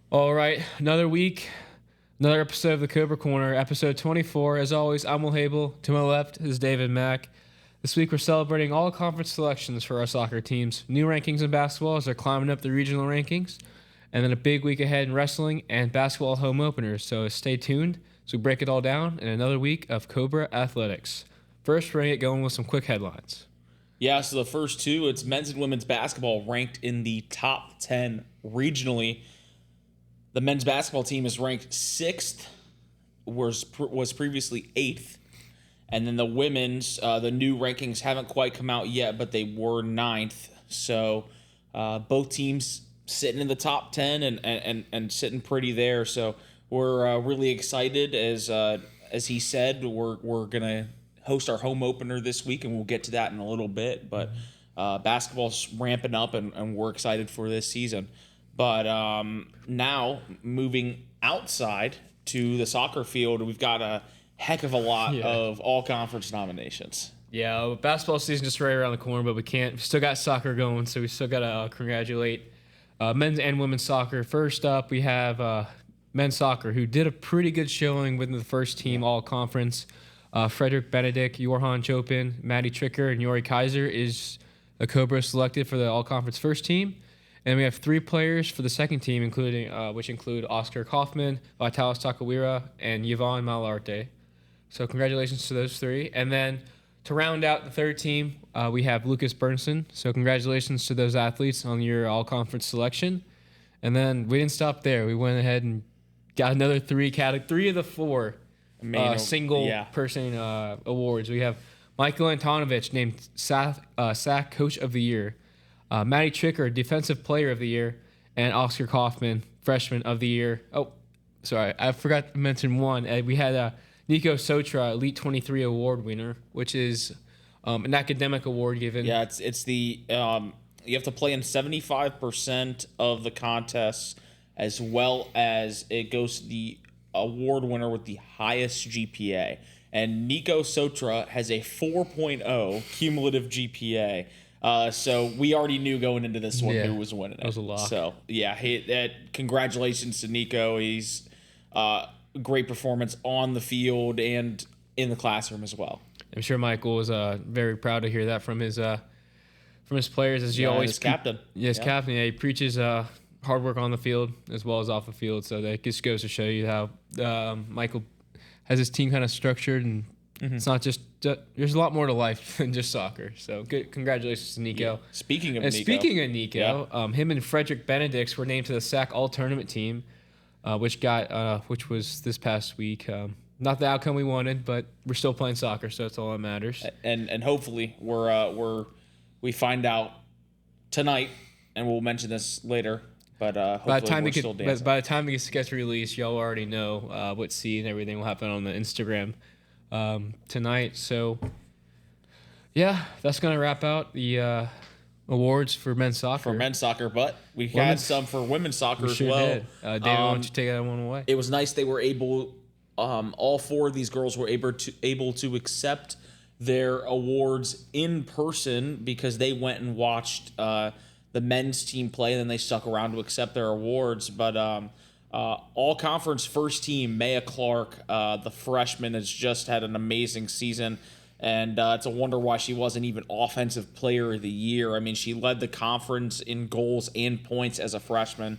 All right, another week, another episode of the Cobra Corner, episode 24. As always, I'm Habel. To my left is David Mack. This week we're celebrating all conference selections for our soccer teams, new rankings in basketball as they're climbing up the regional rankings, and then a big week ahead in wrestling and basketball home openers. So stay tuned as we break it all down in another week of Cobra Athletics. First, we're going to get going with some quick headlines. Yeah, so the first two, it's men's and women's basketball ranked in the top 10 regionally. The men's basketball team is ranked 6th, was previously 8th. And then the women's, the new rankings haven't quite come out yet, but they were 9th. So both teams sitting in the top 10 and sitting pretty there. So we're really excited. As he said, we're going to host our home opener this week, and we'll get to that in a little bit. But basketball's ramping up, and we're excited for this season. But now, moving outside to the soccer field, we've got a heck of a lot of all-conference nominations. Yeah, basketball season just right around the corner, but we still got soccer going, so we still got to congratulate men's and women's soccer. First up, we have men's soccer, who did a pretty good showing within the first team all-conference. Frederick Benedict, Johan Chopin, Maddie Tricker, and Yori Kaiser is a Cobra selected for the all-conference first team. And we have 3 players for the second team, which include Oscar Kaufman, Vitalis Takawira, and Yvonne Malarte. So congratulations to those 3. And then to round out the third team, we have Lucas Bernson. So congratulations to those athletes on your all-conference selection. And then we didn't stop there. We went ahead and got another 3 of the 4 single-person awards. We have Michael Antonovich named SAC Coach of the Year. Maddie Tricker, Defensive Player of the Year, and Oscar Kaufman, Freshman of the Year. Oh, sorry, I forgot to mention one. We had Nico Sotra, Elite 23 Award winner, which is an academic award given. Yeah, it's the you have to play in 75% of the contests, as well as it goes to the award winner with the highest GPA. And Nico Sotra has a 4.0 cumulative GPA. So we already knew going into this one who was winning it. That was a lock. So, yeah, congratulations to Nico. He's great performance on the field and in the classroom as well. I'm sure Michael was very proud to hear that from his players, as he always his captain. Yes, captain. Yeah, he preaches hard work on the field as well as off the field. So that just goes to show you how Michael has his team kind of structured, and it's not just there's a lot more to life than just soccer. So good, congratulations to Nico. Yeah. Speaking of Nico, him and Frederick Benedicts were named to the SAC All Tournament team, which was this past week. Not the outcome we wanted, but we're still playing soccer, so that's all that matters. And hopefully we find out tonight, and we'll mention this later. But hopefully by the time it gets released, y'all already know what seed and everything will happen on the Instagram tonight. So, yeah, that's going to wrap out the awards for men's soccer. But we had some for women's soccer as well. David, why don't you take that one away? It was nice they were able, all 4 of these girls were able to accept their awards in person, because they went and watched the men's team play, and then they stuck around to accept their awards. But all conference first team, Maya Clark, the freshman, has just had an amazing season, and it's a wonder why she wasn't even offensive player of the year. I mean, she led the conference in goals and points as a freshman,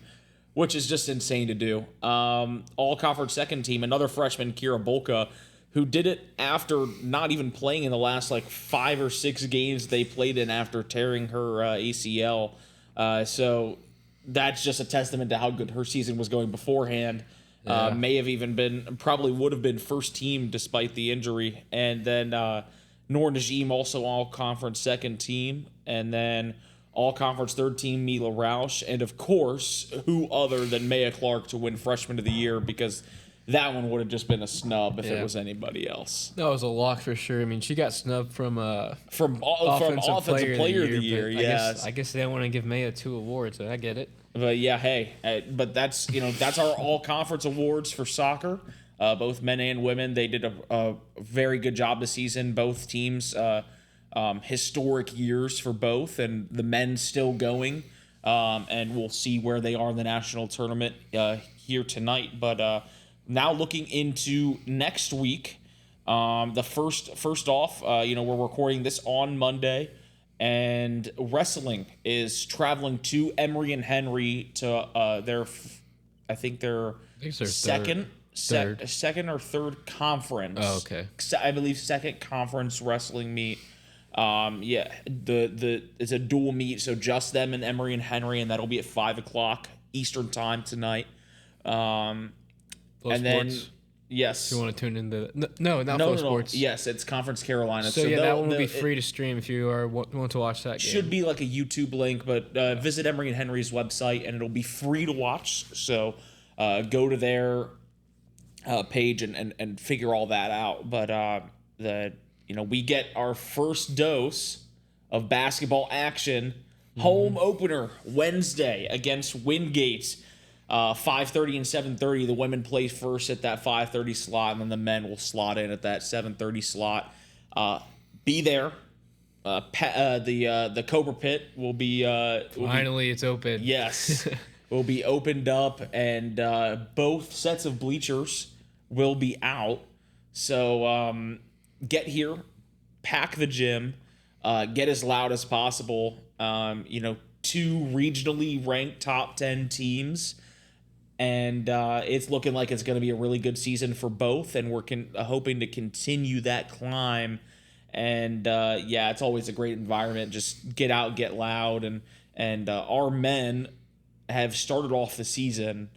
which is just insane to do. All conference second team, another freshman, Kira Bolka, who did it after not even playing in the last 5 or 6 games they played in after tearing her ACL. So that's just a testament to how good her season was going beforehand. Yeah. Probably would have been first team despite the injury. And then Noor Najim, also all-conference second team. And then all-conference third team, Mila Rausch. And, of course, who other than Maya Clark to win Freshman of the Year, because that one would have just been a snub if it was anybody else. That was a lock for sure. I mean, she got snubbed from offensive player of the year. Yes, I guess they don't want to give Maya 2 awards, so I get it. But yeah, hey, but that's our all conference awards for soccer. Both men and women, they did a very good job this season. Both teams, historic years for both, and the men still going. and we'll see where they are in the national tournament here tonight. But now looking into next week, the first off, we're recording this on Monday, and wrestling is traveling to Emory and Henry to their, I think their second or third conference. Oh, okay. I believe second conference wrestling meet. It's a dual meet, so just them and Emory and Henry, and that'll be at 5:00 Eastern time tonight. Flow and Sports? Then yes, If you want to tune into not Flow Sports. Yes, it's Conference Carolina. So yeah, that one will be free to stream if you want to watch that game. Should be like a YouTube link, but visit Emory and Henry's website, and it'll be free to watch. So go to their page and figure all that out. But we get our first dose of basketball action. Home opener Wednesday against Wingate. 5:30 and 7:30. The women play first at that 5:30 slot, and then the men will slot in at that 7:30 slot. Be there. The Cobra Pit will be Finally, it's open. Yes, will be opened up, and both sets of bleachers will be out. So get here, pack the gym, get as loud as possible. Two regionally ranked top 10 teams. And it's looking like it's going to be a really good season for both, and we're hoping to continue that climb. And it's always a great environment. Just get out, get loud, and our men have started off the season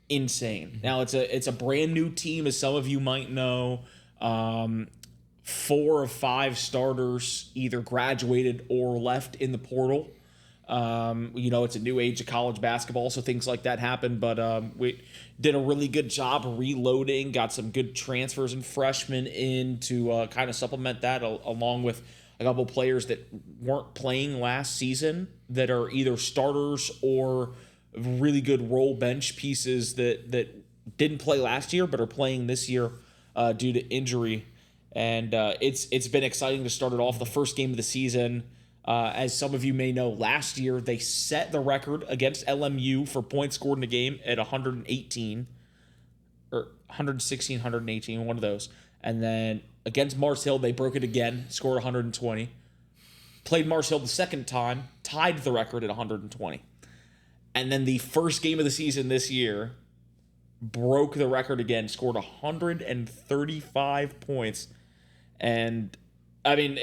insane. Now it's a brand new team, as some of you might know. 4 of 5 starters either graduated or left in the portal. It's a new age of college basketball, so things like that happen. But we did a really good job reloading, got some good transfers and freshmen in to kind of supplement that, along with a couple players that weren't playing last season that are either starters or really good role bench pieces that didn't play last year but are playing this year due to injury. And it's been exciting to start it off. The first game of the season. As some of you may know, last year they set the record against LMU for points scored in a game at 118 or 116, 118, one of those. And then against Mars Hill, they broke it again, scored 120. Played Mars Hill the second time, tied the record at 120. And then the first game of the season this year broke the record again, scored 135 points. And I mean,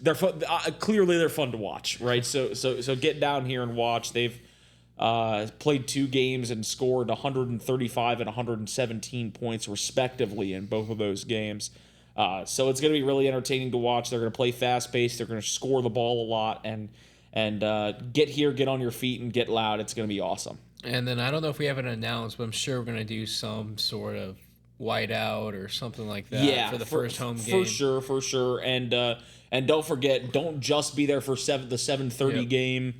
they're fun, clearly they're fun to watch, right? So get down here and watch. They've played 2 games and scored 135 and 117 points respectively in both of those games. So it's going to be really entertaining to watch. They're going to play fast paced. They're going to score the ball a lot, and get here, get on your feet, and get loud. It's going to be awesome. And then I don't know if we have it announced, but I'm sure we're going to do some sort of whiteout or something like that for the first home game. For sure. And don't forget, don't just be there for the 7:30 game.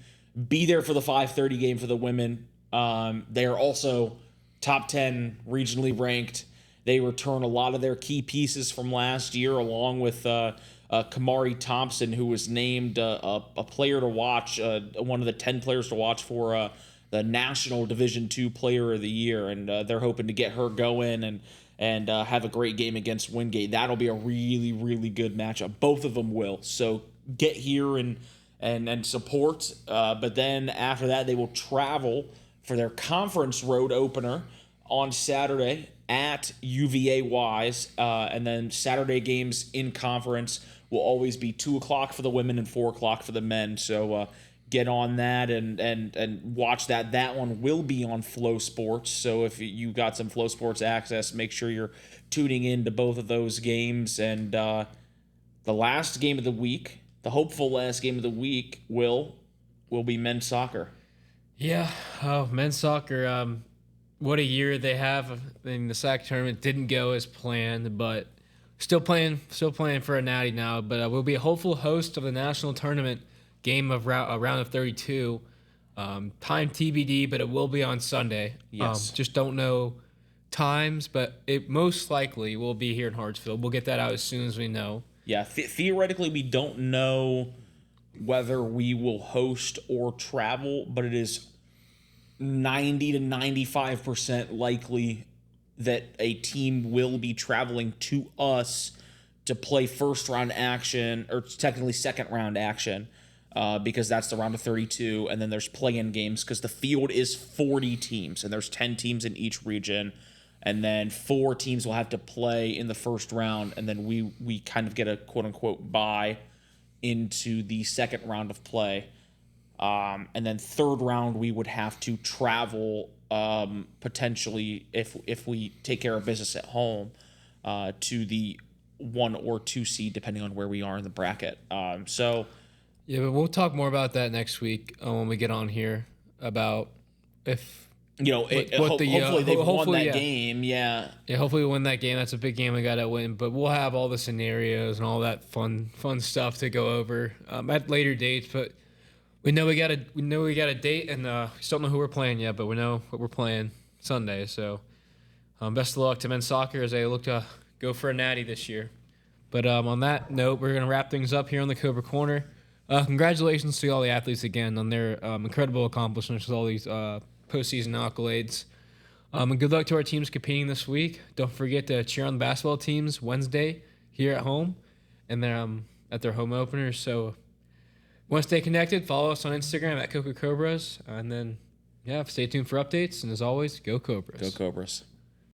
Be there for the 5:30 game for the women. They are also top 10 regionally ranked. They return a lot of their key pieces from last year, along with Kamari Thompson, who was named a player to watch, one of the 10 players to watch for the National Division II Player of the Year. And they're hoping to get her going and have a great game against Wingate. That'll be a really, really good matchup. Both of them will. So get here and support. But then after that, they will travel for their conference road opener on Saturday at UVA Wise. And then Saturday games in conference will always be 2 o'clock for the women and 4 o'clock for the men. So get on that and watch that. That one will be on Flow Sports. So if you got some Flow Sports access, make sure you're tuning in to both of those games. And the last game of the week, the hopeful last game of the week, will be men's soccer. Yeah, men's soccer. What a year they have. I mean, the SAC tournament didn't go as planned, but still playing for a natty now. But we'll be a hopeful host of the national tournament game of round of 32. Time TBD, but it will be on Sunday. Yes. Just don't know times, but it most likely will be here in Hartsfield. We'll get that out as soon as we know. Yeah, theoretically, we don't know whether we will host or travel, but it is 90 to 95% likely that a team will be traveling to us to play first round action, or technically second round action, because that's the round of 32, and then there's play-in games because the field is 40 teams, and there's 10 teams in each region, and then 4 teams will have to play in the first round, and then we kind of get a quote-unquote bye into the second round of play. And then third round, we would have to travel potentially if we take care of business at home to the 1 or 2 seed, depending on where we are in the bracket. So Yeah, but we'll talk more about that next week when we get on here about if hopefully they've won that game. Yeah, hopefully we win that game. That's a big game we got to win. But we'll have all the scenarios and all that fun stuff to go over at later dates. But we know we got a date, and we still don't know who we're playing yet. But we know what we're playing Sunday. So best of luck to men's soccer as they look to go for a natty this year. But on that note, we're gonna wrap things up here on the Cobra Corner. Congratulations to all the athletes again on their incredible accomplishments with all these postseason accolades. And good luck to our teams competing this week. Don't forget to cheer on the basketball teams Wednesday here at home, and then at their home openers. So, want to stay connected? Follow us on Instagram at Cobras, and then stay tuned for updates. And as always, go Cobras. Go Cobras.